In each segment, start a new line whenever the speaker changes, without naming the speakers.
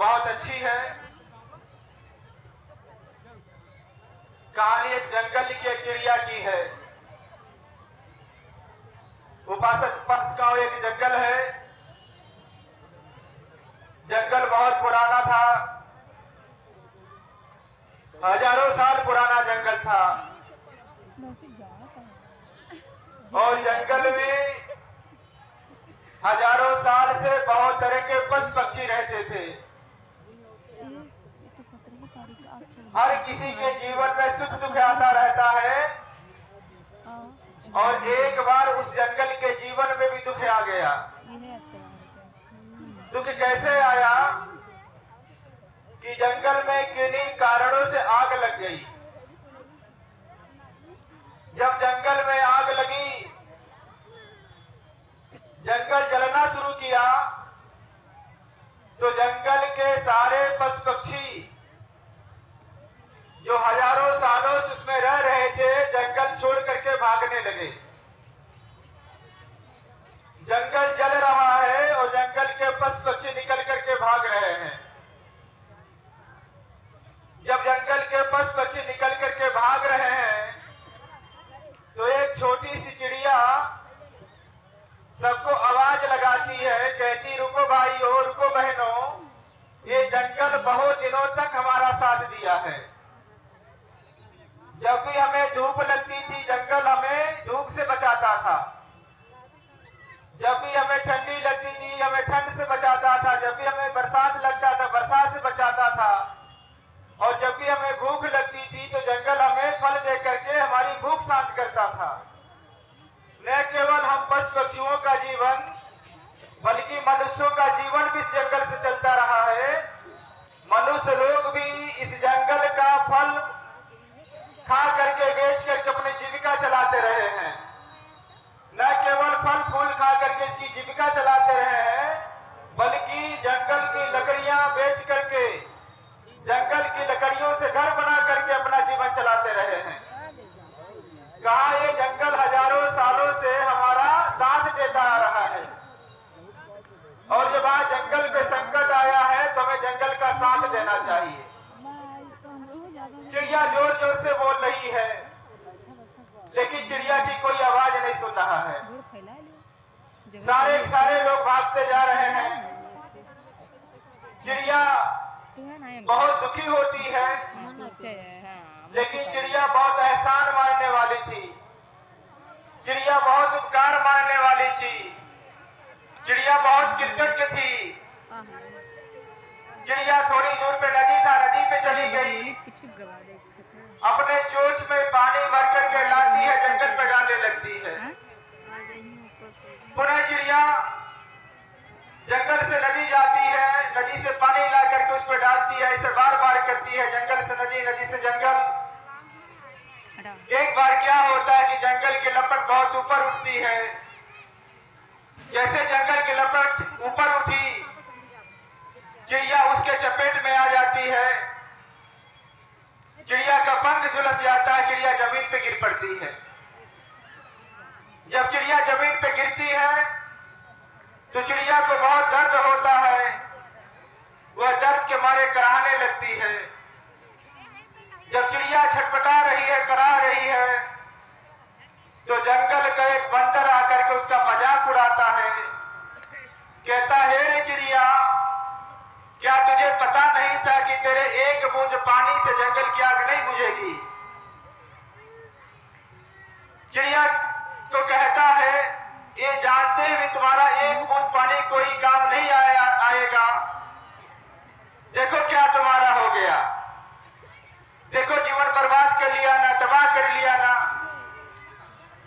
बहुत अच्छी है। कहानी एक जंगल की एक चिड़िया की है। उपासक पक्ष का एक जंगल है। जंगल बहुत पुराना था, हजारों साल पुराना जंगल था। और जंगल में हजारों साल से बहुत तरह के पशु पक्षी रहते थे। हर किसी के जीवन में सुख दुख आता रहता है। और एक बार उस जंगल के जीवन में भी दुख आ गया। दुख कैसे आया कि जंगल में किन्हीं कारणों से आग लग गई। जब जंगल में आग लगी, जंगल जलना शुरू किया, तो जंगल के सारे पशु पक्षी जो हजारों सालों से उसमें रह रहे थे, जंगल छोड़ करके भागने लगे। जंगल जल रहा है और जंगल के पशु पक्षी निकल करके भाग रहे हैं। जब जंगल के पशु पक्षी निकल करके भाग रहे हैं, तो एक छोटी सी चिड़िया सबको आवाज लगाती है, कहती रुको भाइयों, रुको बहनों, ये जंगल बहुत दिनों तक हमारा साथ दिया है। जब भी हमें धूप लगती थी, जंगल हमें धूप से बचाता था। जब भी हमें ठंडी लगती थी, हमें ठंड से बचाता था। जब भी हमें बरसात लगता था, बरसात से बचाता था। और जब भी हमें भूख लगती थी, तो जंगल हमें फल दे करके हमारी भूख शांत करता था। न केवल हम पशु पक्षियों का जीवन, बल्कि मनुष्यों का जीवन भी इस जंगल से चलता रहा है। मनुष्य लोग भी इस जंगल का फल खा करके, बेच करके अपनी जीविका चलाते रहे हैं। न केवल फल फूल खा करके इसकी जीविका चलाते रहे हैं, बल्कि जंगल की लकड़ियां बेच करके, जंगल की लकड़ियों से घर बना करके अपना जीवन चलाते रहे हैं। कहा ये जंगल हजारों सालों से हमारा साथ देता आ रहा है। और जब आज जंगल पे संकट आया है, तो हमें जंगल का साथ देना चाहिए। चिड़िया जोर जोर से बोल रही है, लेकिन चिड़िया की कोई आवाज नहीं सुन रहा है। सारे लोग भागते जा रहे हैं। चिड़िया बहुत दुखी होती है, लेकिन चिड़िया बहुत एहसान मानने वाली थी। चिड़िया बहुत उपकार मानने वाली थी। चिड़िया बहुत कृतज्ञ थी। चिड़िया थोड़ी दूर पे नदी था, नदी पे चली गई, अपने चोंच में पानी भर करके लाती है, जंगल पे डालने लगती है। पुनः चिड़िया जंगल से नदी जाती है, नदी से पानी ला करके उस पर डालती है, इसे बार बार करती है, जंगल से नदी, नदी से जंगल। एक बार क्या होता है कि जंगल की लपट बहुत ऊपर उठती है। जैसे जंगल की लपट ऊपर उठी, चिड़िया उसके चपेट में आ जाती है। चिड़िया का पंख झुलस जाता है, चिड़िया जमीन पे गिर पड़ती है। जब चिड़िया जमीन पे गिरती है, तो चिड़िया को बहुत दर्द होता है। वह दर्द के मारे कराहने लगती है। जब चिड़िया छटपटा रही है, करा रही है, तो जंगल का एक बंदर आकर के उसका मजाक उड़ाता है। कहता है, रे चिड़िया, क्या तुझे पता नहीं था कि तेरे एक बूंद पानी से जंगल की आग नहीं बुझेगी? चिड़िया तो कहता है, ये जानते हुए तुम्हारा एक बूंद पानी कोई काम नहीं आएगा। देखो क्या तुम्हारा हो गया। देखो जीवन बर्बाद कर लिया ना, तबाह कर लिया ना।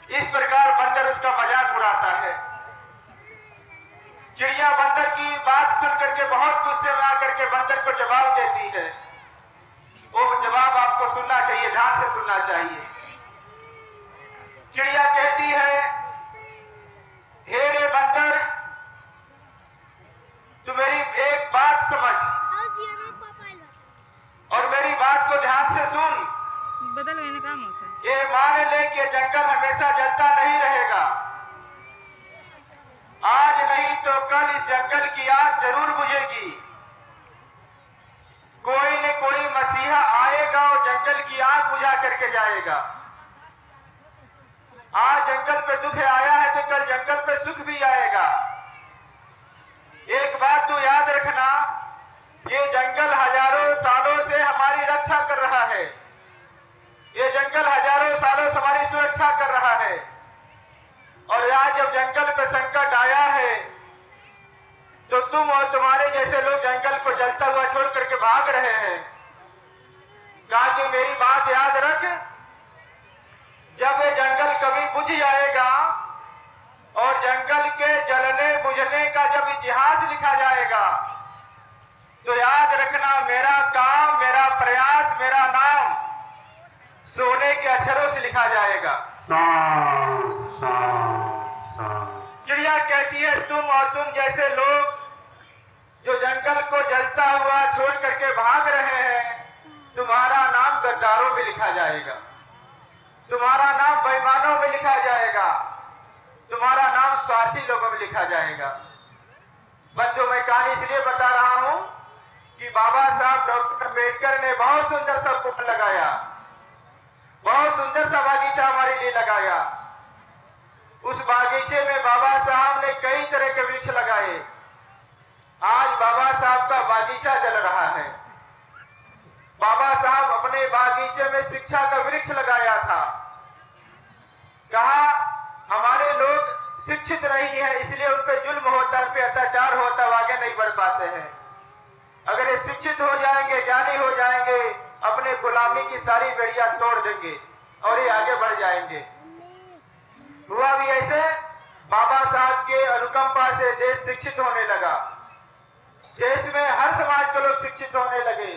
इस प्रकार बंदर उसका मजाक उड़ाता है। चिड़िया बंदर की बात सुन करके बहुत गुस्से में आकर के बंदर को जवाब देती है। वो जवाब आपको सुनना चाहिए, ध्यान से सुनना चाहिए। चिड़िया कहती है, हे रे बंदर, तू मेरी एक बात समझ और मेरी बात को ध्यान से सुन। ये मान ले कि जंगल हमेशा जलता नहीं रहेगा। आज नहीं तो कल इस जंगल की आग जरूर बुझेगी। बुझा करके जाएगा। आज जंगल पे दुख आया है तो कल जंगल पे सुख भी आएगा। एक बात तो याद रखना, ये जंगल हजारों सालों से हमारी रक्षा कर रहा है, ये जंगल हजारों सालों से हमारी सुरक्षा कर रहा है। और आज जब जंगल पे संकट आया है तो तुम और तुम्हारे जैसे लोग जंगल को जलता हुआ छोड़ करके भाग रहे हैं। कहा कि मेरी बात याद रख, जब ये जंगल कभी बुझ जाएगा और जंगल के जलने बुझने का जब इतिहास लिखा जाएगा तो याद रखना, मेरा काम, मेरा प्रयास, मेरा नाम सोने के अक्षरों से लिखा जाएगा। चिड़िया कहती है तुम और तुम जैसे लोग जो जंगल को जलता हुआ छोड़ करके भाग रहे हैं, तुम्हारा नाम गद्दारों में लिखा जाएगा, तुम्हारा नाम बेईमानों में लिखा जाएगा, तुम्हारा नाम स्वार्थी लोगों में लिखा जाएगा। बच्चों, मैं कहानी इसलिए बता रहा हूं कि बाबा साहब डॉक्टर अम्बेडकर ने बहुत सुंदर सा पुल लगाया, बहुत सुंदर सा बागीचा हमारे लिए लगाया। उस बागीचे में बाबा साहब ने कई तरह के वृक्ष लगाए। आज बाबा साहब का बागीचा जल रहा है। बाबा साहब अपने बागीचे में शिक्षा का वृक्ष लगाया था। कहा हमारे लोग शिक्षित नहीं है, इसलिए उन पर जुल्म होता है, उन पर अत्याचार होता है, आगे नहीं बढ़ पाते हैं। अगर ये शिक्षित हो जाएंगे, ज्ञानी हो जाएंगे, अपने गुलामी की सारी बेड़ियां तोड़ देंगे और ये आगे बढ़ जाएंगे। हुआ भी ऐसे, बाबा साहब के अनुकंपा से देश शिक्षित होने लगा। देश में हर समाज के लोग शिक्षित होने लगे।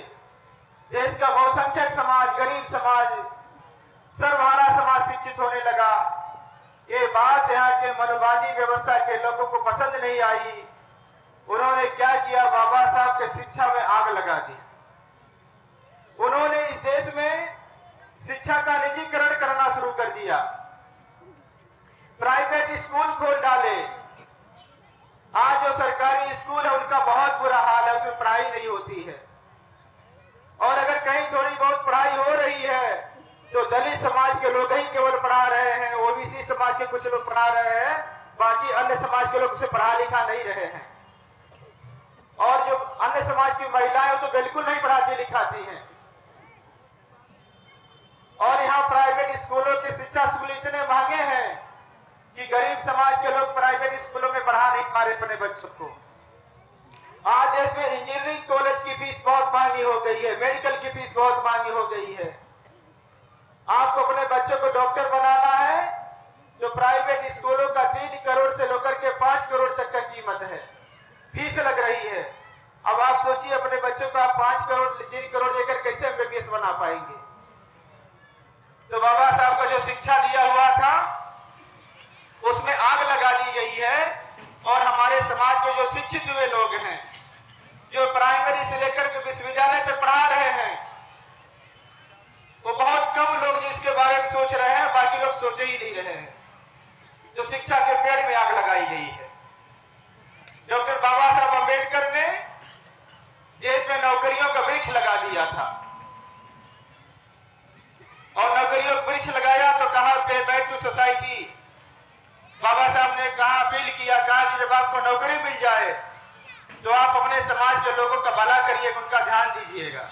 देश का बहुसंख्यक समाज, गरीब समाज, सर्वहारा समाज शिक्षित होने लगा। ये बात यहाँ के मनोवादी व्यवस्था के लोगों को पसंद नहीं आई। उन्होंने क्या किया, बाबा साहब के शिक्षा में आग लगा दी। उन्होंने इस देश में शिक्षा का निजीकरण करना शुरू कर दिया, प्राइवेट स्कूल खोल डाले। आज जो सरकारी स्कूल है उनका बहुत बुरा हाल है, उसमें पढ़ाई नहीं होती है। और अगर कहीं थोड़ी बहुत पढ़ाई हो रही है तो दलित समाज के लोग ही केवल पढ़ा रहे हैं, ओबीसी समाज के कुछ लोग पढ़ा रहे हैं, बाकी अन्य समाज के लोग उसे पढ़ा लिखा नहीं रहे हैं। और जो अन्य समाज की महिलाएं तो बिल्कुल नहीं पढ़ाती लिखाती हैं। और यहाँ प्राइवेट स्कूलों की शिक्षा स्कूल इतने महंगे हैं कि गरीब समाज के लोग प्राइवेट स्कूलों में पढ़ा नहीं पा रहे अपने बच्चों को। आज देश में इंजीनियरिंग कॉलेज की फीस बहुत महंगी हो गई है, मेडिकल की फीस बहुत महंगी हो गई है। आपको अपने बच्चों को डॉक्टर बनाना है तो प्राइवेट स्कूलों का 3 करोड़ से लेकर के 5 करोड़ तक का कीमत है, फीस लग रही है। अब आप सोचिए अपने बच्चों को आप 5 करोड़ 3 करोड़ लेकर कैसे एमबीबीएस बना पाएंगे। तो बाबा साहब का जो शिक्षा दिया हुआ था उसमें आग लगा दी गई है। और हमारे समाज के जो शिक्षित हुए लोग हैं, जो प्राइमरी से लेकर के विश्वविद्यालय तक पढ़ा रहे हैं, वो बहुत कम लोग जिसके बारे में सोच रहे हैं, बाकी लोग सोच ही नहीं रहे हैं। जो शिक्षा के पेड़ में आग लगाई गई है। डॉक्टर बाबा साहब अम्बेडकर ने देश में नौकरियों का वृक्ष लगा दिया था। और नौकरियों का वृक्ष लगाया तो कहा पे बैक टू सोसाइटी। बाबा साहब ने कहा, अपील किया, कहा कि जब आपको नौकरी मिल जाए तो आप अपने समाज के लोगों का भला करिए, उनका ध्यान दीजिएगा।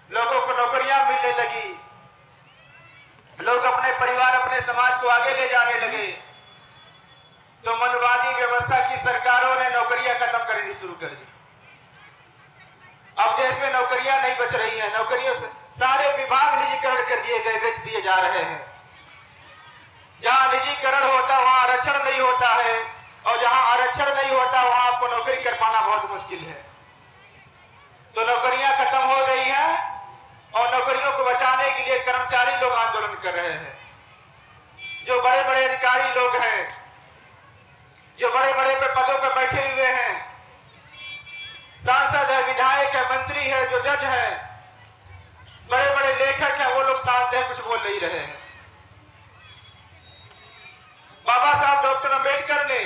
लोगों को नौकरियां मिलने लगी, लोग अपने परिवार, अपने समाज को आगे ले जाने लगे। तो मनवादी व्यवस्था की सरकारों ने नौकरियां खत्म करनी शुरू कर दी। अब देश में नौकरियां नहीं बच रही हैं, नौकरियों से सारे विभाग निजीकरण कर दिए गए, बेच दिए जा रहे हैं। जहां निजीकरण होता है वहां आरक्षण नहीं होता है, और जहां आरक्षण नहीं होता वहां आपको नौकरी कर पाना बहुत मुश्किल है। तो नौकरियां खत्म हो गई हैं और नौकरियों को बचाने के लिए कर्मचारी लोग आंदोलन कर रहे हैं। जो बड़े बड़े अधिकारी लोग हैं, जो बड़े बड़े पदों पर बैठे हुए हैं, सांसद है, विधायक है, मंत्री है, जो जज है, बड़े बड़े लेखक हैं, वो लोग शांत हैं, कुछ बोल नहीं रहे हैं। बाबा साहब डॉक्टर अम्बेडकर ने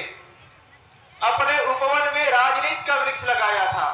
अपने उपवन में राजनीति का वृक्ष लगाया था।